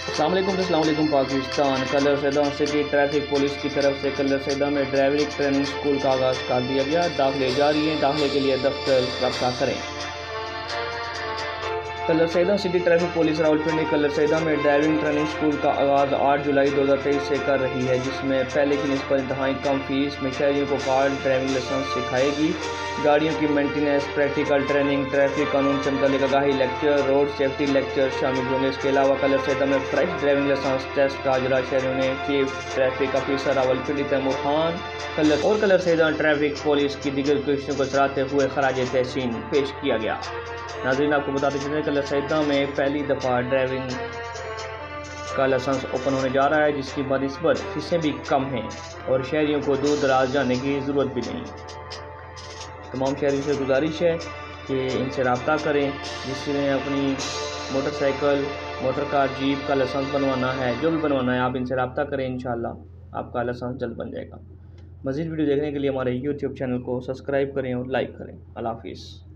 अस्सलाम वालेकुम Pakistan. Colour Syedan city traffic police की तरफ से कलर सैदा में ड्राइविंग ट्रेनिंग स्कूल का आगाज़ कर दिया गया। दाखिले जारी हैं, दाखिले के लिए दफ्तर रब्ता करें। Kallar Syedan city traffic police Rawalpindi Kallar Syedan में ड्राइविंग ट्रेनिंग स्कूल का आगाज़ 8 जुलाई 2023 से कर रही है, जिसमें पहले की निस्बत इंतहाई कम फीस में शहरियों को कार ड्राइविंग लाइसेंस सिखाएगी। गाड़ियों की मेंटेनेंस, प्रैक्टिकल ट्रेनिंग, ट्रैफिक कानून से मुतालिक आगाही लेक्चर, रोड सेफ्टी लेक्चर शामिल होंगे। इसके अलावा कलर सैदा में फ्रेश ड्राइविंग लाइसेंस टेस्ट का इजरा शहरियों ने chief traffic officer Rawalpindi Taimur Khan Kallar Syedan traffic police की दीगर कोशिशों को सराहते हुए खराज तहसीन पेश किया गया। नाज़रीन, आपको बताते चलें कलर सैदा में पहली दफ़ा ड्राइविंग का लाइसेंस ओपन होने जा रहा है, जिसकी बनिस्बत फीसें भी कम हैं और शहरियों को दूर दराज जाने की ज़रूरत भी नहीं। तमाम शहरियों से गुजारिश है कि इनसे रब्ता करें, जिसने अपनी मोटरसाइकिल, मोटर कार, जीप का लाइसेंस बनवाना है, जो भी बनवाना है आप इनसे रब्ता करें। इंशाअल्लाह आपका लाइसेंस जल्द बन जाएगा। मज़ीद वीडियो देखने के लिए हमारे यूट्यूब चैनल को सब्सक्राइब करें और लाइक करें। अल्लाह हाफ़िज़।